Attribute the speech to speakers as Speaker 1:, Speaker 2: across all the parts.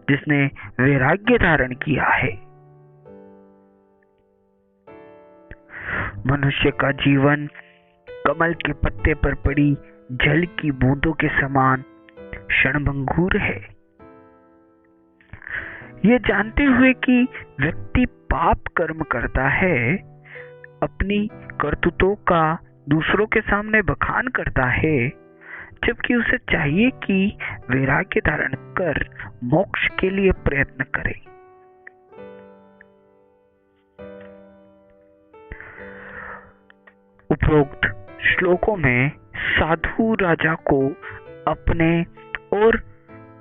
Speaker 1: जिसने वैराग्य धारण किया है। मनुष्य का जीवन कमल के पत्ते पर पड़ी जल की बूंदों के समान क्षणभंगुर है। ये जानते हुए कि व्यक्ति पाप कर्म करता है, अपनी करतूतों का दूसरों के सामने बखान करता है, जबकि उसे चाहिए कि वैराग्य धारण कर मोक्ष के लिए प्रयत्न करे। उपरोक्त श्लोकों में साधु राजा को अपने और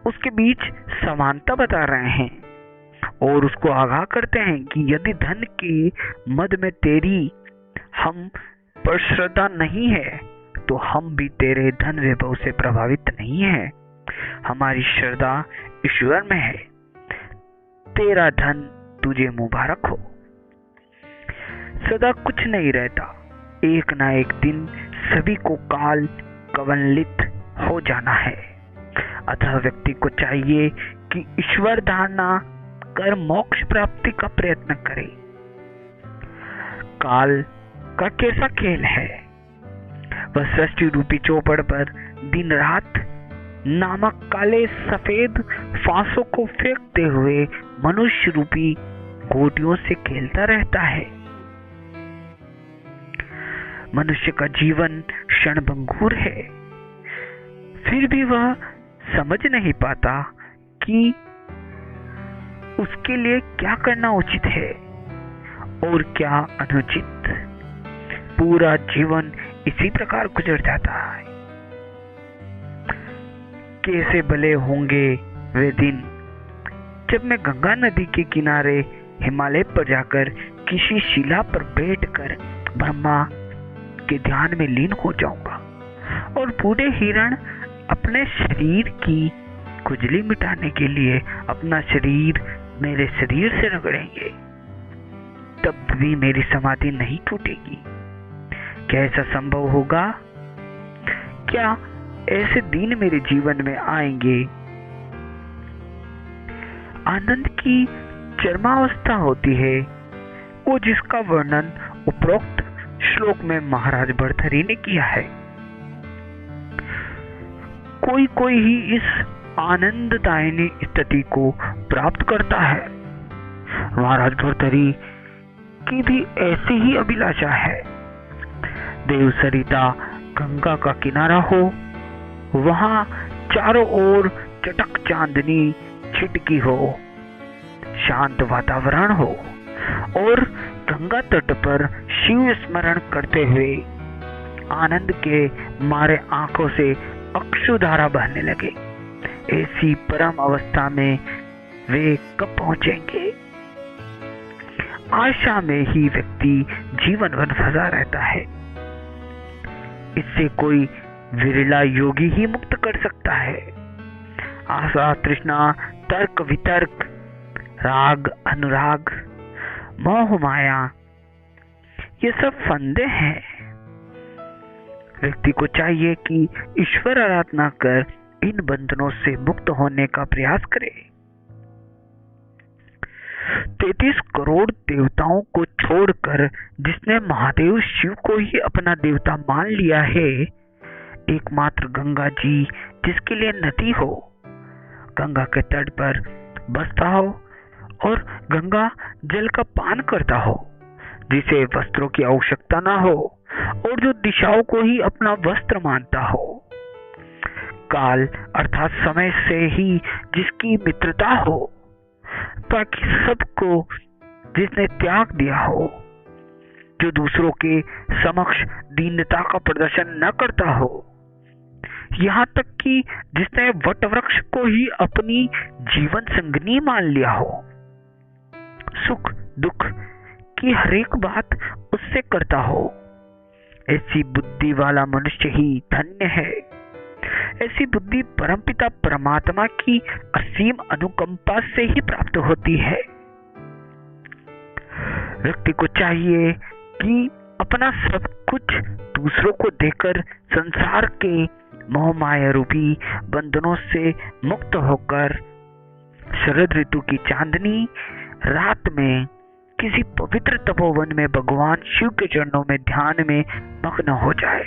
Speaker 1: उसके बीच समानता बता रहे हैं और उसको आगाह करते हैं कि यदि धन के मद में तेरी हम पर श्रद्धा नहीं है तो हम भी तेरे धन वैभव से प्रभावित नहीं है। हमारी श्रद्धा ईश्वर में है। तेरा धन तुझे मुबारक हो। सदा कुछ नहीं रहता, एक ना एक दिन सभी को काल कवलित हो जाना है। अतः व्यक्ति को चाहिए कि ईश्वर धारणा कर मोक्ष प्राप्ति का प्रयत्न करे। काल का कैसा खेल है, वह सृष्टि रूपी चौपड़ पर दिन रात नामक काले सफेद फांसों को फेंकते हुए मनुष्य रूपी गोटियों से खेलता रहता है। मनुष्य का जीवन क्षणभंगुर है, फिर भी वह समझ नहीं पाता कि उसके लिए क्या करना उचित है और क्या अनुचित। पूरा जीवन इसी प्रकार गुजर जाता है। कैसे भले होंगे वे दिन जब मैं गंगा नदी के किनारे हिमालय पर जाकर किसी शिला पर बैठकर ब्रह्मा के ध्यान में लीन हो जाऊंगा और बूढ़े हिरण अपने शरीर की खुजली मिटाने के लिए अपना शरीर मेरे शरीर से रगड़ेंगे, तब भी मेरी समाधि नहीं टूटेगी। क्या ऐसा संभव होगा? क्या ऐसे दिन मेरे जीवन में आएंगे? आनंद की चरमावस्था होती है वो जिसका वर्णन उपरोक्त श्लोक में महाराज भर्तृहरि ने किया है। कोई कोई ही इस आनंददायिनी स्थिति को प्राप्त करता है। महाराज भर्तृहरि की भी ऐसी ही अभिलाषा है। देव सरिता गंगा का किनारा हो, वहां चारों ओर चटक चांदनी छिटकी हो, शांत वातावरण हो और गंगा तट पर शिव स्मरण करते हुए आनंद के मारे आंखों से अश्रुधारा बहने लगे। ऐसी परम अवस्था में वे कब पहुंचेंगे? आशा में ही व्यक्ति जीवन भर फंसा रहता है। इससे कोई विरला योगी ही मुक्त कर सकता है। आशा, तृष्णा, तर्क वितर्क, राग अनुराग, मोह माया, ये सब फंदे हैं। व्यक्ति को चाहिए कि ईश्वर आराधना कर इन बंधनों से मुक्त होने का प्रयास करे। 33 करोड़ देवताओं को छोड़कर जिसने महादेव शिव को ही अपना देवता मान लिया है, एकमात्र गंगा जी जिसके लिए नदी हो, गंगा के तट पर बसता हो और गंगा जल का पान करता हो, जिसे वस्त्रों की आवश्यकता ना हो और जो दिशाओं को ही अपना वस्त्र मानता हो, काल अर्थात समय से ही जिसकी मित्रता हो, बाकी सबको जिसने त्याग दिया हो, जो दूसरों के समक्ष दीनता का प्रदर्शन न करता हो, यहाँ तक कि जिसने वट वृक्ष को ही अपनी जीवन संगनी मान लिया हो, सुख दुख की हर एक बात उससे करता हो, ऐसी बुद्धि वाला मनुष्य ही धन्य है। ऐसी बुद्धि परमपिता परमात्मा की असीम अनुकंपा से ही प्राप्त होती है। व्यक्ति को चाहिए कि अपना सब कुछ दूसरों को देकर संसार के मोह माया रूपी बंधनों से मुक्त होकर शरद ऋतु की चांदनी रात में किसी पवित्र तपोवन में भगवान शिव के चरणों में ध्यान में मग्न हो जाए,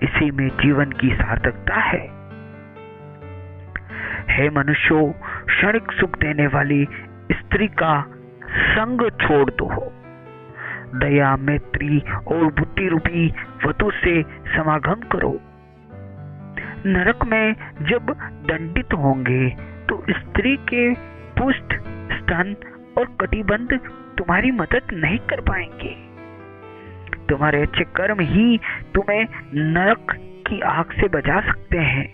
Speaker 1: इसी में जीवन की सार्थकता है। हे मनुष्यों, क्षणिक सुख देने वाली स्त्री का संग छोड़ दो। दया, मैत्री और बुद्धि रूपी वतु से समागम करो। नरक में जब दंडित होंगे तो स्त्री के पुष्ट, स्तन और कटिबंध तुम्हारी मदद नहीं कर पाएंगे। तुम्हारे अच्छे कर्म ही तुम्हें नरक की आग से बचा सकते हैं।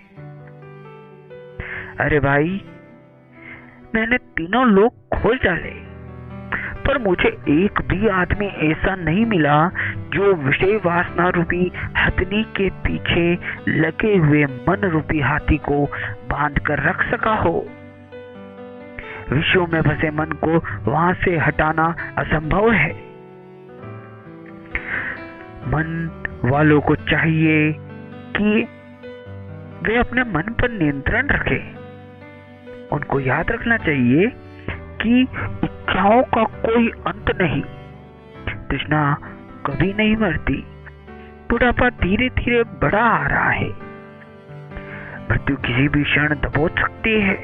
Speaker 1: अरे भाई, मैंने तीनों लोग खोज डाले, पर मुझे एक भी आदमी ऐसा नहीं मिला जो विषय वासना रूपी हथनी के पीछे लगे हुए मन रूपी हाथी को बांध कर रख सका हो। विषयों में फंसे मन को वहां से हटाना असंभव है। मन वालों को चाहिए कि वे अपने मन पर नियंत्रण रखें। उनको याद रखना चाहिए कि इच्छाओं का कोई अंत नहीं। तृष्णा कभी नहीं मरती। बुढ़ापा धीरे धीरे बढ़ा आ रहा है। मृत्यु किसी भी क्षण दबोच सकती है।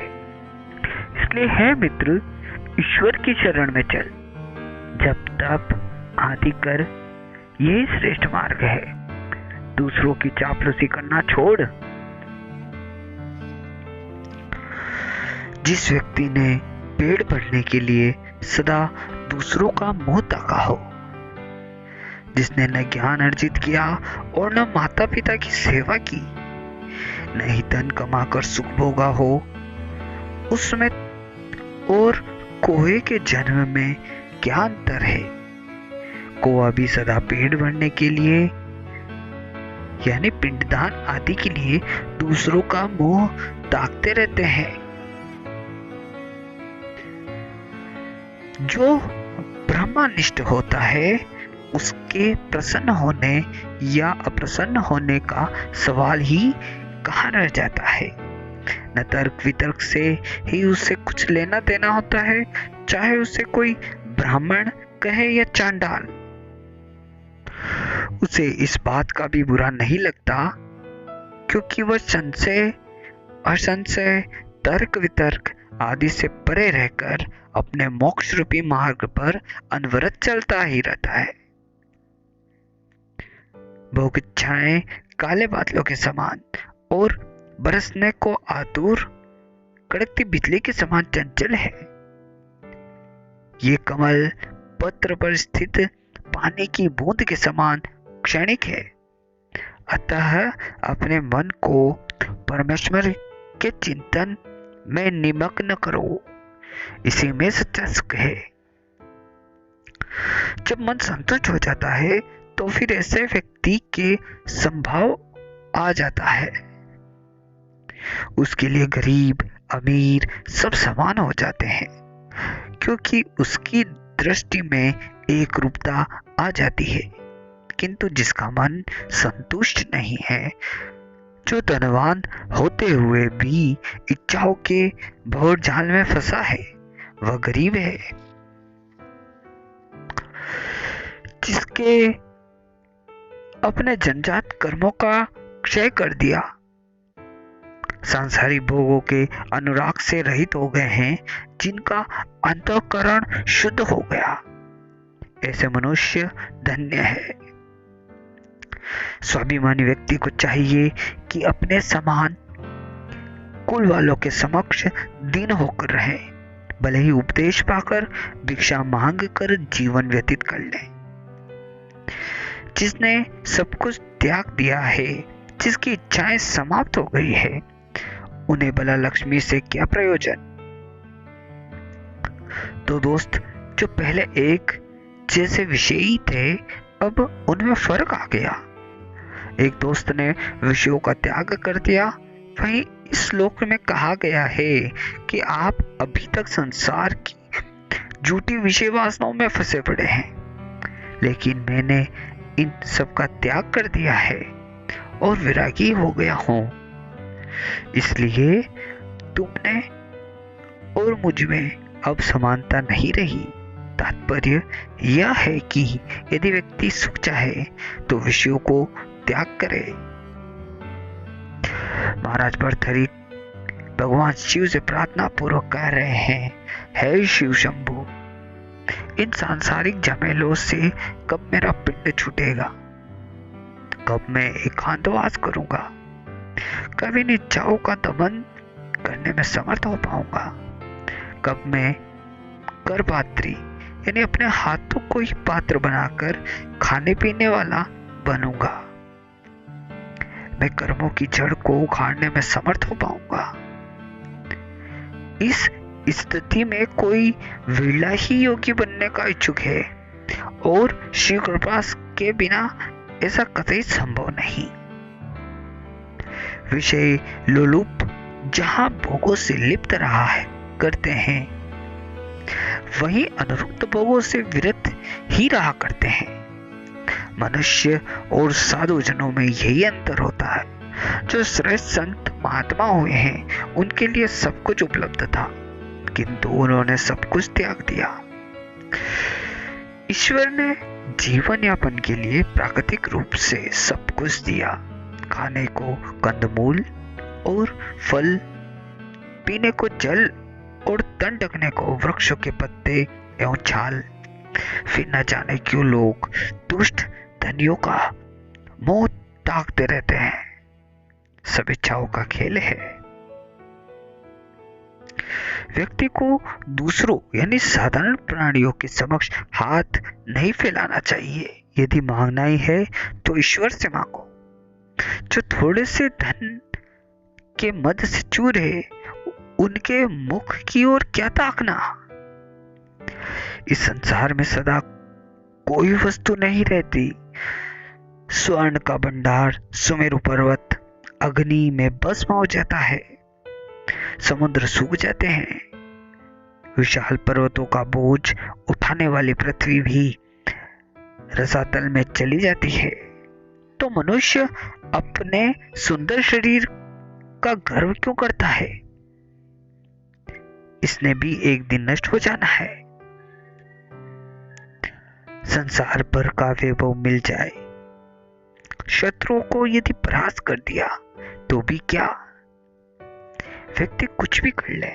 Speaker 1: इसलिए है मित्र, ईश्वर की शरण में चल। जब तप आदि कर, यही श्रेष्ठ मार्ग है। दूसरों की चापलूसी करना छोड़। जिस व्यक्ति ने पेड़ बढ़ने के लिए सदा दूसरों का मुंह ताका हो, जिसने न ज्ञान अर्जित किया और न माता पिता की सेवा की, न ही धन कमाकर सुख भोगा हो, उसमें और कोए के जन्म में क्या अंतर है। कोआ भी सदा पेड़ बढ़ने के लिए यानी पिंडदान आदि के लिए दूसरों का मुंह ताकते रहते हैं। जो ब्रह्मनिष्ठ होता है, उसके प्रसन्न होने या अप्रसन्न होने का सवाल ही कहाँ रह जाता है। न तर्क वितर्क से ही उससे कुछ लेना देना होता है, चाहे उसे कोई ब्राह्मण कहे या चांडाल। उसे इस बात का भी बुरा नहीं लगता, क्योंकि वह संशय, असंशय, तर्क वितर्क आदि से परे रहकर अपने मोक्ष रूपी मार्ग पर अनवरत चलता ही रहता है। भोग इच्छाएं काले बादलों के समान और बरसने को आतुर कड़कती बिजली के समान चंचल है। ये कमल पत्र पर स्थित पानी की बूंद के समान क्षणिक है। अतः अपने मन को परमेश्वर के चिंतन में निमग्न करो, इसी में सच्चा सुख है। जब मन संतुष्ट हो जाता है तो फिर ऐसे व्यक्ति के संभाव आ जाता है। उसके लिए गरीब अमीर सब समान हो जाते हैं, क्योंकि उसकी दृष्टि में एक रूपता आ जाती है। किंतु जिसका मन संतुष्ट नहीं है, जो धनवान होते हुए भी इच्छाओं के भौर जाल में फंसा है, वह गरीब है। जिसके अपने जन्मजात कर्मों का क्षय कर दिया, सांसारिक भोगों के अनुराग से रहित हो गए हैं, जिनका अंतःकरण शुद्ध हो गया, ऐसे मनुष्य धन्य है। स्वाभिमानी व्यक्ति को चाहिए कि अपने समान कुल वालों के समक्ष दीन होकर रहे, भले ही उपदेश पाकर भिक्षा मांग कर जीवन व्यतीत कर ले। जिसने सब कुछ त्याग दिया है, जिसकी इच्छाएं समाप्त हो गई है, उन्हें भला लक्ष्मी से क्या प्रयोजन। तो दोस्त, जो पहले एक जैसे विषयी थे, अब उनमें फर्क आ गया। एक दोस्त ने विषयों का त्याग कर दिया, वहीं इस श्लोक में कहा गया है कि आप अभी तक संसार की झूठी विषय वासनाओं में फंसे पड़े हैं, लेकिन मैंने इन सब का त्याग कर दिया है और विरागी हो गया हूं। इसलिए तुमने और मुझ में अब समानता नहीं रही। तात्पर्य यह है कि यदि व्यक्ति सुख चाहे तो विषयों को त्याग करे। महाराज भर्तृहरि भगवान शिव से प्रार्थना पूर्वक कह रहे हैं, हे शिव शंभु, इन सांसारिक झमेलों से कब मेरा पिंड छूटेगा, कब मैं एकांतवास करूंगा, कब इन इच्छाओं का दमन करने में समर्थ हो पाऊंगा, कब मैं कर पात्री यानी अपने हाथों को ही पात्र बनाकर खाने पीने वाला बनूंगा, मैं कर्मों की जड़ को उखाड़ने में समर्थ हो पाऊंगा। इस स्थिति में कोई विरला ही योगी बनने का इच्छुक है और शिव कृपा के बिना ऐसा कतई संभव नहीं। विषय लोलुप जहां भोगों से लिप्त रहा है करते हैं, वहीं अनुरुक्त भोगों से विरत ही रहा करते हैं। मनुष्य और साधु जनों में यही अंतर होता है। जो श्रेष्ठ संत महात्मा हुए हैं उनके लिए सब कुछ उपलब्ध था, किंतु उन्होंने सब कुछ त्याग दिया। ईश्वर ने जीवन यापन के लिए प्राकृतिक रूप से सब कुछ दिया, खाने को कंदमूल और फल, पीने को जल और तन ढकने को वृक्षों के पत्ते एवं छाल। फिर न जाने क्यों लोग दुष्ट धनियों का मोह ताकते रहते हैं। सब इच्छाओं का खेल है। व्यक्ति को दूसरों यानी साधारण प्राणियों के समक्ष हाथ नहीं फैलाना चाहिए। यदि मांगना ही है तो ईश्वर से मांगो। जो थोड़े से धन के मद से चूर है, उनके मुख की ओर क्या ताकना। इस संसार में सदा कोई वस्तु नहीं रहती। स्वर्ण का भंडार सुमेरु पर्वत अग्नि में भस्म हो जाता है, समुद्र सूख जाते हैं, विशाल पर्वतों का बोझ उठाने वाली पृथ्वी भी रसातल में चली जाती है। तो मनुष्य अपने सुंदर शरीर का गर्व क्यों करता है? इसने भी एक दिन नष्ट हो जाना है। संसार भर का वैभव मिल जाए, शत्रुओं को यदि परास्त कर दिया तो भी क्या? व्यक्ति कुछ भी कर ले,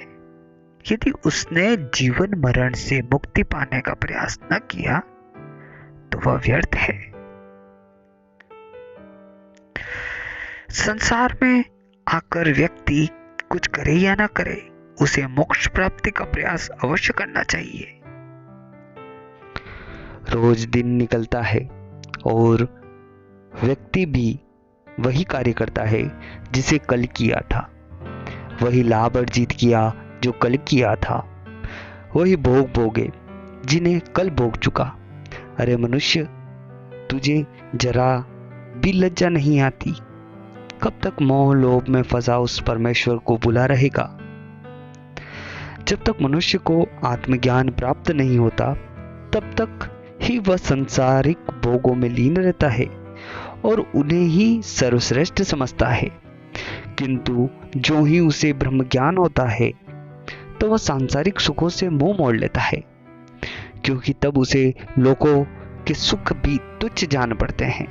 Speaker 1: यदि उसने जीवन मरण से मुक्ति पाने का प्रयास न किया तो वह व्यर्थ है। संसार में आकर व्यक्ति कुछ करे या ना करे, उसे मोक्ष प्राप्ति का प्रयास अवश्य करना चाहिए।
Speaker 2: रोज दिन निकलता है और व्यक्ति भी वही कार्य करता है जिसे कल किया था, वही लाभ अर्जित किया जो कल किया था, वही भोग भोगे जिन्हें कल भोग चुका। अरे मनुष्य, तुझे जरा भी लज्जा नहीं आती? कब तक मोह लोभ में फंसा उस परमेश्वर को बुला रहेगा? जब तक मनुष्य को आत्मज्ञान प्राप्त नहीं होता तब तक ही वह सांसारिक भोगों में लीन रहता है और उन्हें ही सर्वश्रेष्ठ समझता है। किंतु जो ही उसे ब्रह्म ज्ञान होता है तो वह सांसारिक सुखों से मुंह मोड़ लेता है, क्योंकि तब उसे लोगों के सुख भी तुच्छ जान पड़ते हैं।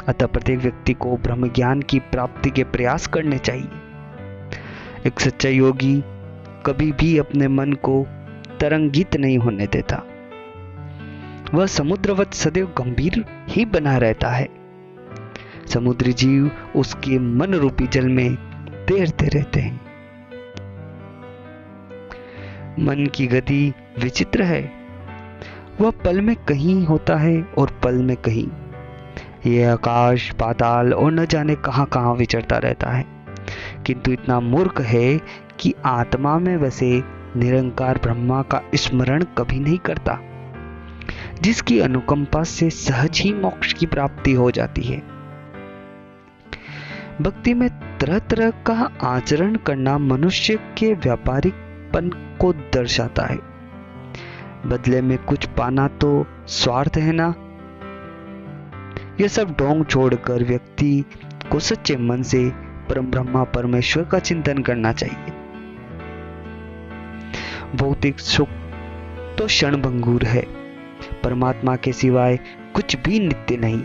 Speaker 2: अतः प्रत्येक व्यक्ति को ब्रह्म ज्ञान की प्राप्ति के प्रयास करने चाहिए। एक सच्चा योगी कभी भी अपने मन को तरंगित नहीं होने देता। वह समुद्रवत सदैव गंभीर ही बना रहता है। समुद्री जीव उसके मन रूपी जल में तैरते रहते हैं। मन की गति विचित्र है, वह पल में कहीं होता है और पल में कहीं। यह आकाश पाताल और न जाने कहां कहां विचरता रहता है, किंतु इतना मूर्ख है कि आत्मा में वैसे निरंकार ब्रह्मा का स्मरण कभी नहीं करता, जिसकी अनुकंपा से सहज ही मोक्ष की प्राप्ति हो जाती है। भक्ति में तरह तरह का आचरण करना मनुष्य के व्यापारिकपन को दर्शाता है। बदले में कुछ पाना तो स्वार्थ है ना। यह सब ढोंग छोड़कर व्यक्ति को सच्चे मन से परम ब्रह्मा परमेश्वर का चिंतन करना चाहिए। भौतिक सुख तो क्षणभंगुर है, परमात्मा के सिवाय कुछ भी नित्य नहीं।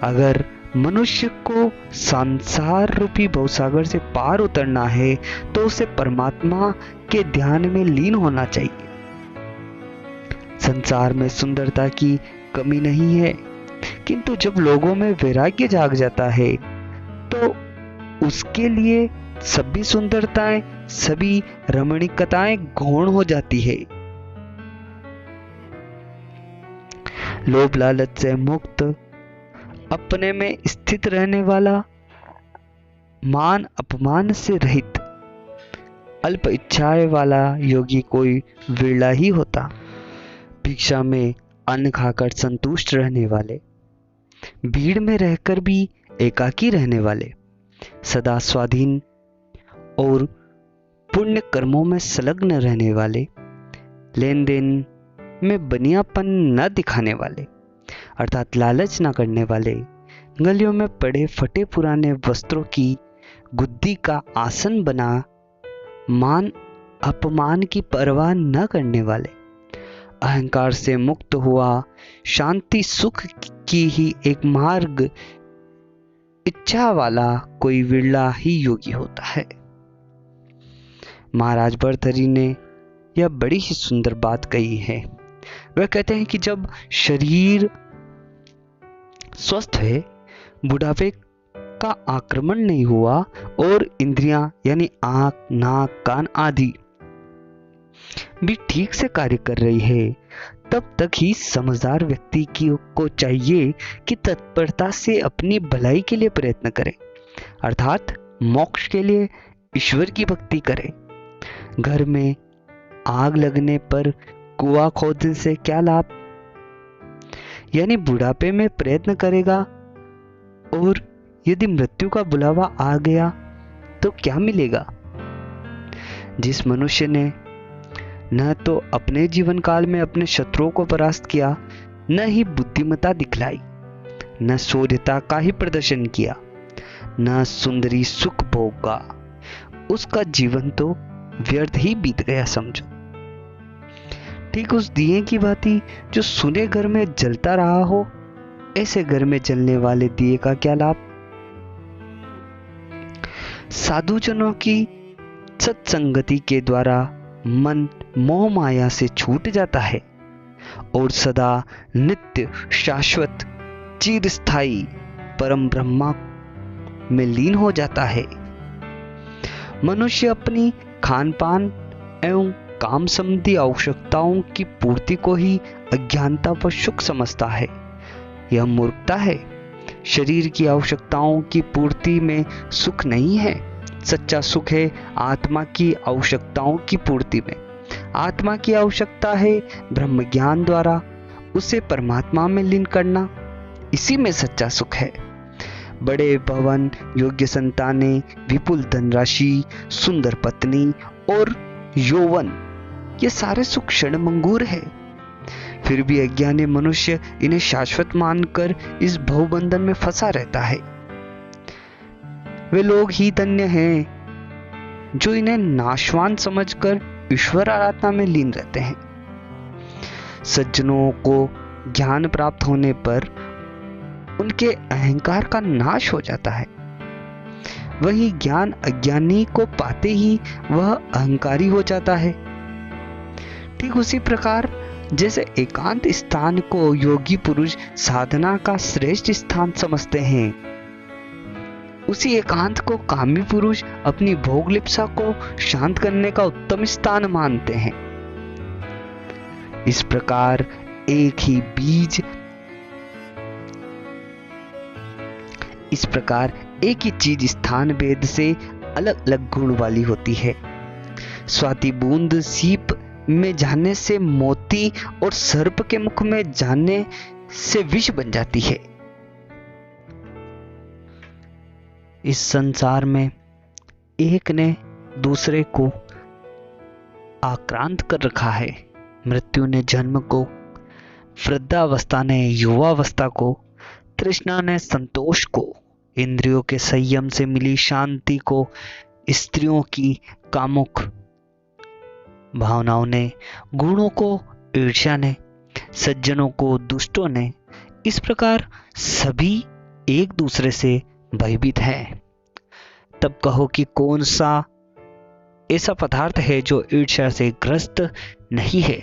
Speaker 2: अगर मनुष्य को संसार रूपी भवसागर से पार उतरना है तो उसे परमात्मा के ध्यान में लीन होना चाहिए। संसार में सुंदरता की कमी नहीं है, किंतु जब लोगों में वैराग्य जाग जाता है तो उसके लिए सभी सुंदरताएं, सभी रमणीकताएं गौण हो जाती है। लोभ लालच से मुक्त, अपने में स्थित रहने वाला, मान अपमान से रहित, अल्प इच्छाएं वाला योगी कोई विरला ही होता। भिक्षा में अन्न खाकर संतुष्ट रहने वाले, भीड़ में रहकर भी एकाकी रहने वाले, सदा स्वाधीन और पुण्य कर्मों में संलग्न रहने वाले, लेन देन में बनियापन न दिखाने वाले अर्थात लालच न करने वाले, गलियों में पड़े फटे पुराने वस्त्रों की गुद्दी का आसन बना मान अपमान की परवाह न करने वाले, अहंकार से मुक्त हुआ शांति सुख की ही एक मार्ग इच्छा वाला कोई विरला ही योगी होता है। महाराज भर्तृहरि ने यह बड़ी ही सुंदर बात कही है। वह कहते हैं कि जब शरीर स्वस्थ है, बुढ़ापे का आक्रमण नहीं हुआ और इंद्रियां यानी आंख, नाक, कान आदि भी ठीक से कार्य कर रही है, तब तक ही समझदार व्यक्ति को चाहिए कि तत्परता से अपनी भलाई के लिए प्रयत्न करे, अर्थात मोक्ष के लिए ईश्वर की भक्ति करे। घर में आग लगने पर कुआं खोदने से क्या लाभ? यानी बुढ़ापे में प्रयत्न करेगा और यदि मृत्यु का बुलावा आ गया तो क्या मिलेगा? जिस मनुष्य ने न तो अपने जीवन काल में अपने शत्रुओं को परास्त किया, न ही बुद्धिमत्ता दिखलाई, न शौर्यता का ही प्रदर्शन किया, न सुंदरी सुख भोगा, उसका जीवन तो व्यर्थ ही बीत गया समझो। ठीक उस दिए की भांति जो सुने घर में जलता रहा हो, ऐसे घर में जलने वाले दिए का क्या लाभ? साधुजनों की सत्संगति के द्वारा मन मोह माया से छूट जाता है और सदा नित्य शाश्वत चिरस्थायी परम ब्रह्मा में लीन हो जाता है। मनुष्य अपनी खान पान एवं काम संबंधी आवश्यकताओं की पूर्ति को ही अज्ञानता व सुख समझता है। यह मूर्खता है। शरीर की आवश्यकताओं की पूर्ति में सुख नहीं है। सच्चा सुख है आत्मा की आवश्यकताओं की पूर्ति में। आत्मा की आवश्यकता है ब्रह्म ज्ञान द्वारा उसे परमात्मा में लीन करना, इसी में सच्चा सुख है। बड़े भवन, योग्य संतानें, विपुल धनराशि, सुंदर पत्नी और यौवन, ये सारे सुख क्षणभंगुर है। फिर भी अज्ञानी मनुष्य इन्हें शाश्वत मानकर इस भवबंधन में फंसा रहता है। वे लोग ही धन्य हैं जो इन्हें नाशवान समझकर ईश्वर आराधना में लीन रहते हैं। सज्जनों को ज्ञान प्राप्त होने पर उनके अहंकार का नाश हो जाता है। वही ज्ञान अज्ञानी को पाते ही वह अहंकारी हो जाता है। ठीक उसी प्रकार जैसे एकांत स्थान को योगी पुरुष साधना का श्रेष्ठ स्थान समझते हैं, उसी एकांत को कामी पुरुष अपनी भोगलिप्सा को शांत करने का उत्तम स्थान मानते हैं। इस प्रकार एक ही चीज स्थान भेद से अलग अलग गुण वाली होती है। स्वाति बूंद सीप में जाने से मोती और सर्प के मुख में जाने से विष बन जाती है। इस संसार में एक ने दूसरे को आक्रांत कर रखा है। मृत्यु ने जन्म को, वृद्धावस्था ने युवावस्था को, तृष्णा ने संतोष को, इंद्रियों के संयम से मिली शांति को, स्त्रियों की कामुक भावनाओं ने, गुणों को ईर्ष्या ने, सज्जनों को दुष्टों ने, इस प्रकार सभी एक दूसरे से भयभीत हैं। तब कहो कि कौन सा ऐसा पदार्थ है जो ईर्ष्या से ग्रस्त नहीं है,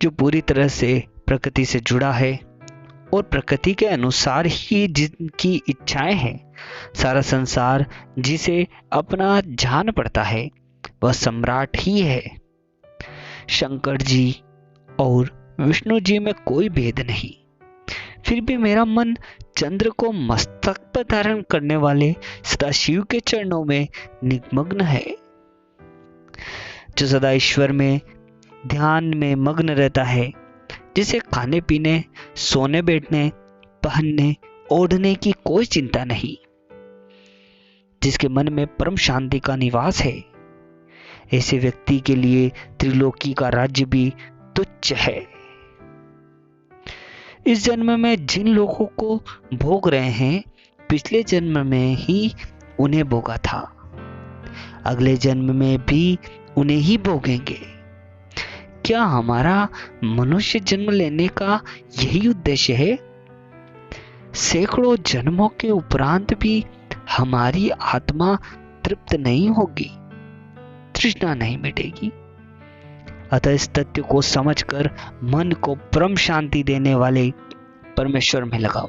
Speaker 2: जो पूरी तरह से प्रकृति से जुड़ा है और प्रकृति के अनुसार ही जिनकी इच्छाएं हैं। सारा संसार जिसे अपना जान पड़ता है वह सम्राट ही है। शंकर जी और विष्णु जी में कोई भेद नहीं, फिर भी मेरा मन चंद्र को मस्तक पर धारण करने वाले सदाशिव के चरणों में निमग्न है, जो सदा ईश्वर में ध्यान में मग्न रहता है, जिसे खाने पीने, सोने बैठने, पहनने ओढ़ने की कोई चिंता नहीं, जिसके मन में परम शांति का निवास है। ऐसे व्यक्ति के लिए त्रिलोकी का राज्य भी तुच्छ है। इस जन्म में जिन लोगों को भोग रहे हैं, पिछले जन्म में ही उन्हें भोगा था, अगले जन्म में भी उन्हें ही भोगेंगे। क्या हमारा मनुष्य जन्म लेने का यही उद्देश्य है? सैकड़ों जन्मों के उपरांत भी हमारी आत्मा तृप्त नहीं होगी, तृष्णा नहीं मिटेगी। अतः इस तथ्य को समझकर मन को परम शांति देने वाले परमेश्वर में लगाओ।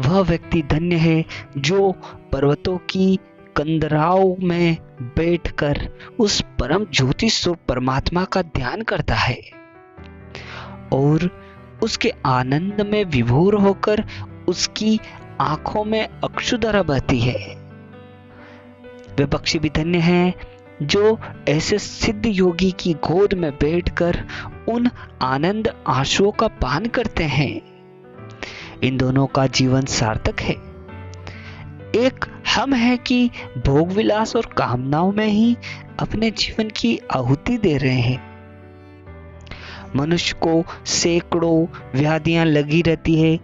Speaker 2: वह व्यक्ति धन्य है जो पर्वतों की कंदराओं में बैठकर उस परम ज्योति स्वरूप परमात्मा का ध्यान करता है और उसके आनंद में विभोर होकर उसकी आंखों में अक्षुधारा बहती है। वे पक्षी भी धन्य हैं जो ऐसे सिद्ध योगी की गोद में बैठकर उन आनंद आंसुओं का पान करते हैं। इन दोनों का जीवन सार्थक है। एक हम है कि भोग विलास और कामनाओं में ही अपने जीवन की आहुति दे रहे हैं। मनुष्य को सैकड़ों व्याधियां लगी रहती है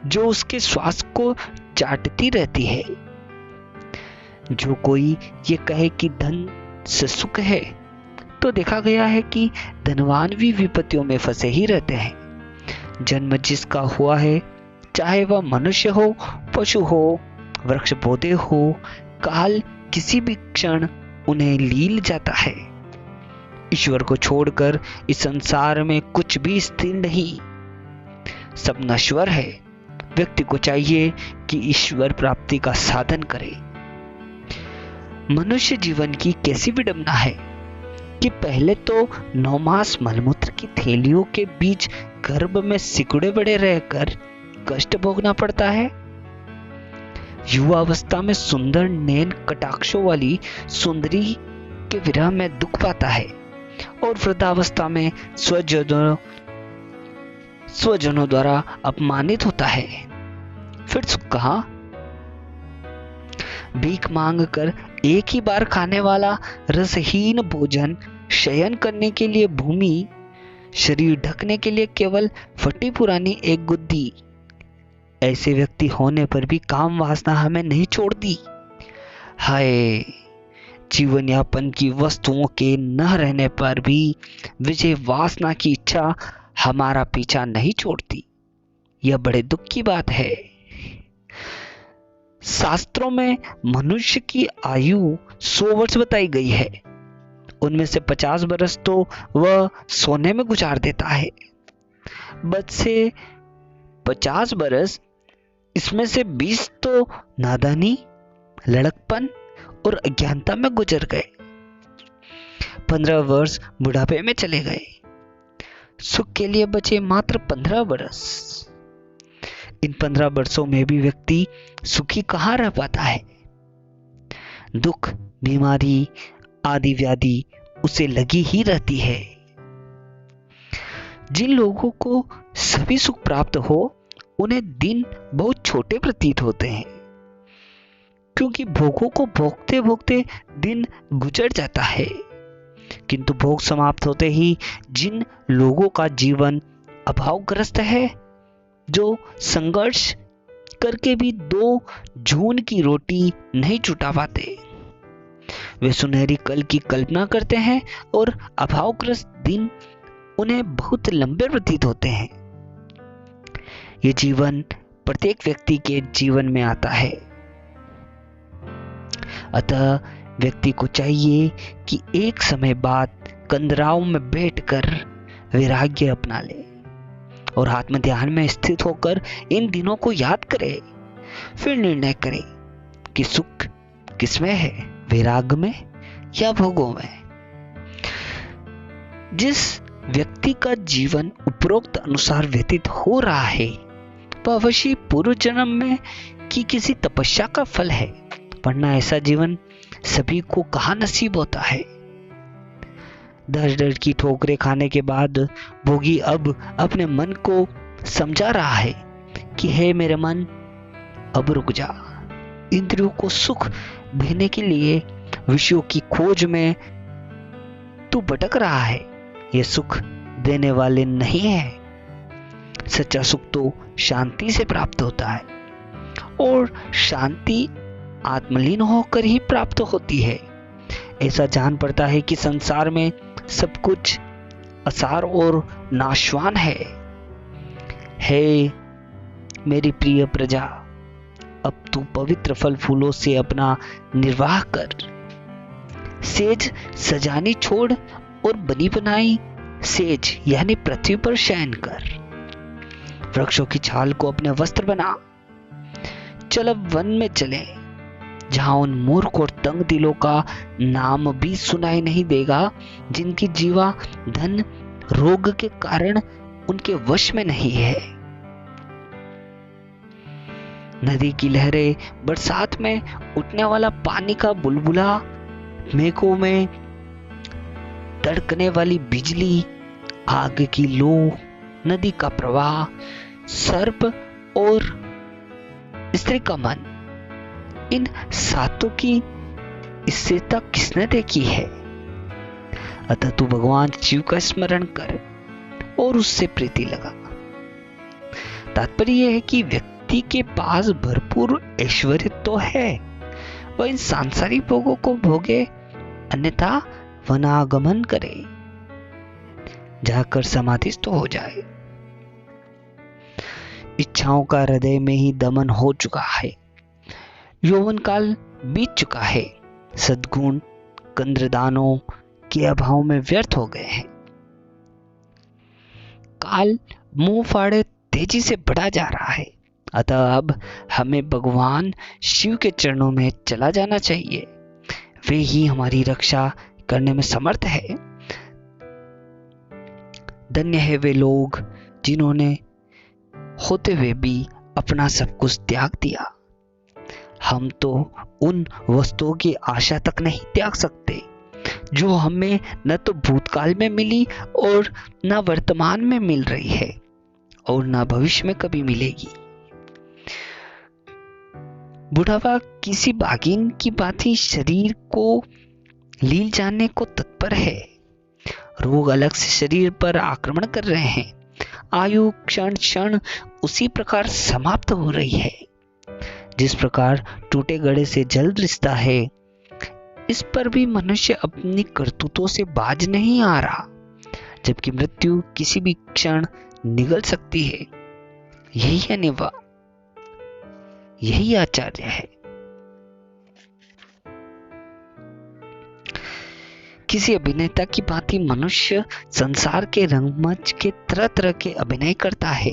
Speaker 2: जो उसके स्वास्थ्य को चाटती रहती है। जो कोई ये कहे कि धन से सुख है, तो देखा गया है कि धनवान भी विपत्तियों में फंसे ही रहते हैं। जन्म जिसका हुआ है, चाहे वह मनुष्य हो, पशु हो, वृक्ष पौधे हो, काल किसी भी क्षण उन्हें लील जाता है। ईश्वर को छोड़कर इस संसार में कुछ भी स्थिर नहीं, सब नश्वर है। व्यक्ति को चाहिए कि ईश्वर प्राप्ति का साधन करे। मनुष्य जीवन की कैसी विडंबना है कि पहले तो 9 मास मलमूत्र की थैलियों के बीच गर्भ में सिकुड़े बड़े रहकर कष्ट भोगना पड़ता है। युवा अवस्था में सुंदर नैन कटाक्षों वाली सुंदरी के विरह में दुख पाता है और वृद्धावस्था में स्वजनों द्वारा अपमानित होता है। फिर सुख कहां? भीख मांग कर एक ही बार खाने वाला रसहीन भोजन, शयन करने के लिए भूमि, शरीर ढकने के लिए केवल फटी पुरानी एक गुद्दी। ऐसे व्यक्ति होने पर भी काम वासना हमें नहीं छोड़ती। हाय, जीवन यापन की वस्तुओं के न रहने पर भी विजय वासना की इच्छा हमारा पीछा नहीं छोड़ती। यह बड़े दुख की बात है। शास्त्रों में मनुष्य की आयु 100 वर्ष बताई गई है। उनमें से 50 वर्ष तो वह सोने में गुजार देता है। बच से 50 वर्ष, इसमें से 20 तो नादानी, लड़कपन और अज्ञानता में गुजर गए। 15 वर्ष बुढ़ापे में चले गए। सुख के लिए बचे मात्र 15 वर्ष। इन 15 वर्षों में भी व्यक्ति सुखी कहाँ रह पाता है? दुख, बीमारी आदि व्याधि उसे लगी ही रहती है। जिन लोगों को सभी सुख प्राप्त हो, उन्हें दिन बहुत छोटे प्रतीत होते हैं, क्योंकि भोगों को भोगते भोगते दिन गुजर जाता है। किंतु भोग समाप्त होते ही जिन लोगों का जीवन अभावग्रस्त है, जो संघर्ष करके भी 2 जून की रोटी नहीं जुटा पाते, वे सुनहरी कल की कल्पना करते हैं और अभावग्रस्त दिन उन्हें बहुत लंबे प्रतीत होते हैं। ये जीवन प्रत्येक व्यक्ति के जीवन में आता है, अतः व्यक्ति को चाहिए कि एक समय बाद कंदराओं में बैठकर वैराग्य अपना ले और आत्म ध्यान में स्थित होकर इन दिनों को याद करे, फिर निर्णय करे कि सुख किसमें है, वैराग्य में या भोगों में। जिस व्यक्ति का जीवन उपरोक्त अनुसार व्यतीत हो रहा है वह अवश्य पूर्व जन्म में की किसी तपस्या का फल है, वरना ऐसा जीवन सभी को कहाँ नसीब होता है। दर दर की ठोकरें खाने के बाद भोगी अब अपने मन को समझा रहा है कि हे मेरे मन, अब रुक जा। इंद्रियों को सुख देने के लिए विषयों की खोज में तू भटक रहा है, यह सुख देने वाले नहीं है। सच्चा सुख तो शांति से प्राप्त होता है और शांति आत्मलीन होकर ही प्राप्त होती है। ऐसा जान पड़ता है कि संसार में सब कुछ असार और नाशवान है। हे मेरी प्रिय प्रजा, अब तू पवित्र फल फूलों से अपना निर्वाह कर। सेज सजानी छोड़ और बनी बनाई सेज यानी पृथ्वी पर शयन कर। वृक्षों की छाल को अपने वस्त्र बना। चल अब वन में चले, जहां उन मूर्ख और तंग दिलों का नाम भी सुनाई नहीं देगा, जिनकी जीवा धन रोग के कारण उनके वश में नहीं है। नदी की लहरें, बरसात में उठने वाला पानी का बुलबुला, मेघों में तड़कने वाली बिजली, आग की लो, नदी का प्रवाह, सर्प और स्त्री का मन, इन सातों की स्थिरता किसने देखी है। अतः तू भगवान शिव का स्मरण कर और उससे प्रीति लगा। तात्पर्य यह है कि व्यक्ति के पास भरपूर ऐश्वर्य तो है, वह इन सांसारिक भोगों को भोगे, अन्यथा वनागमन करे, जाकर समाधिस्थ हो जाए। इच्छाओं का हृदय में ही दमन हो चुका है, यौवन काल बीत चुका है, सद्गुण कंद्रदानों के अभाव में व्यर्थ हो गए हैं। काल मुंह फाड़े तेजी से बढ़ा जा रहा है, अतः अब हमें भगवान शिव के चरणों में चला जाना चाहिए। वे ही हमारी रक्षा करने में समर्थ है। धन्य है वे लोग जिन्होंने होते हुए भी अपना सब कुछ त्याग दिया। हम तो उन वस्तुओं की आशा तक नहीं त्याग सकते जो हमें न तो भूतकाल में मिली और न वर्तमान में मिल रही है और न भविष्य में कभी मिलेगी। बुढ़ापा किसी बागीन की भांति शरीर को लील जाने को तत्पर है। रोग अलग से शरीर पर आक्रमण कर रहे हैं। आयु क्षण क्षण उसी प्रकार समाप्त हो रही है। जिस प्रकार टूटे घड़े से जल रिसता है, इस पर भी मनुष्य अपनी करतूतों से बाज नहीं आ रहा, जबकि मृत्यु किसी भी क्षण निगल सकती है। यही अनिवा, यही आचार्य है। किसी अभिनेता की भांति मनुष्य संसार के रंगमंच के तरह तरह के अभिनय करता है,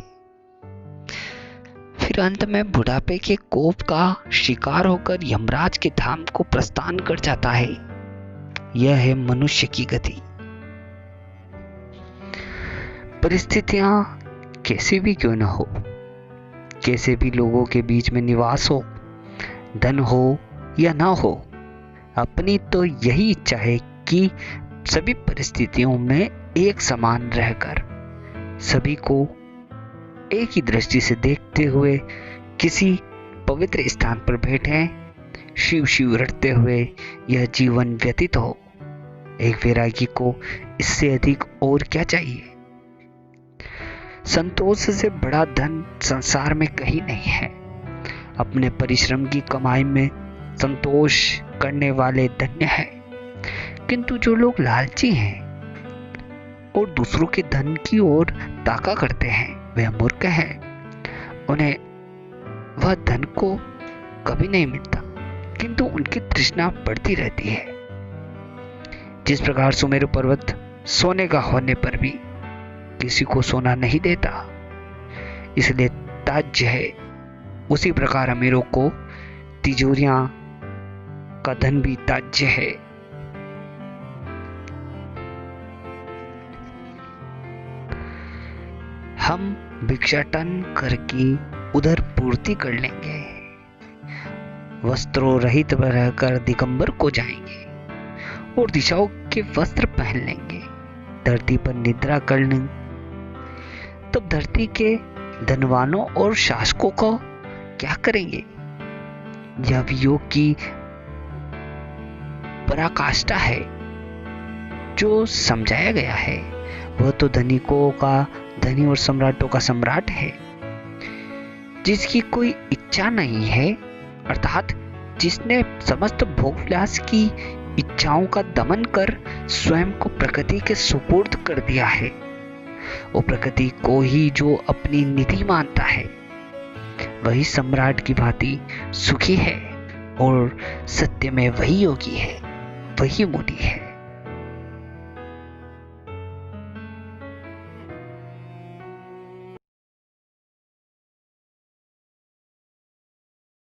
Speaker 2: फिर अंत में बुढ़ापे के कोप का शिकार होकर यमराज के धाम को प्रस्थान कर जाता है। यह है मनुष्य की गति। परिस्थितियां कैसी भी क्यों न हो, कैसे भी लोगों के बीच में निवास हो, धन हो या ना हो, अपनी तो यही इच्छा है कि सभी परिस्थितियों में एक समान रहकर सभी को एक ही दृष्टि से देखते हुए किसी पवित्र स्थान पर बैठे, शिव शिव रटते हुए यह जीवन व्यतीत हो। एक वैरागी को इससे अधिक और क्या चाहिए। संतोष से बड़ा धन संसार में कहीं नहीं है। अपने परिश्रम की कमाई में संतोष करने वाले धन्य हैं, किंतु जो लोग लालची हैं और दूसरों के धन की ओर ताका करते हैं वे मूर्ख हैं। उन्हें वह धन को कभी नहीं मिलता, किंतु उनकी तृष्णा बढ़ती रहती है। जिस प्रकार सुमेरु पर्वत सोने का होने पर भी किसी को सोना नहीं देता, इसलिए त्याज्य है, उसी प्रकार अमीरों को तिजोरियां का धन भी त्याज्य है। हम भिक्षाटन करके उधर पूर्ति कर लेंगे, वस्त्रों रहित रहकर दिगंबर को जाएंगे और दिशाओं के वस्त्र पहन लेंगे, धरती पर निद्रा कर लेंगे। तब धरती के धनवानों और शासकों को क्या करेंगे? यह योग की पराकाष्ठा है जो समझाया गया है। वह तो धनिकों का धनी और सम्राटों का सम्राट है, जिसकी कोई इच्छा नहीं है, अर्थात जिसने समस्त भोग विलास की इच्छाओं का दमन कर स्वयं को प्रकृति के सुपुर्द कर दिया है। वो प्रकृति को ही जो अपनी निधि मानता है, वही सम्राट की भांति सुखी है और सत्य में वही योगी है, वही मुनि है।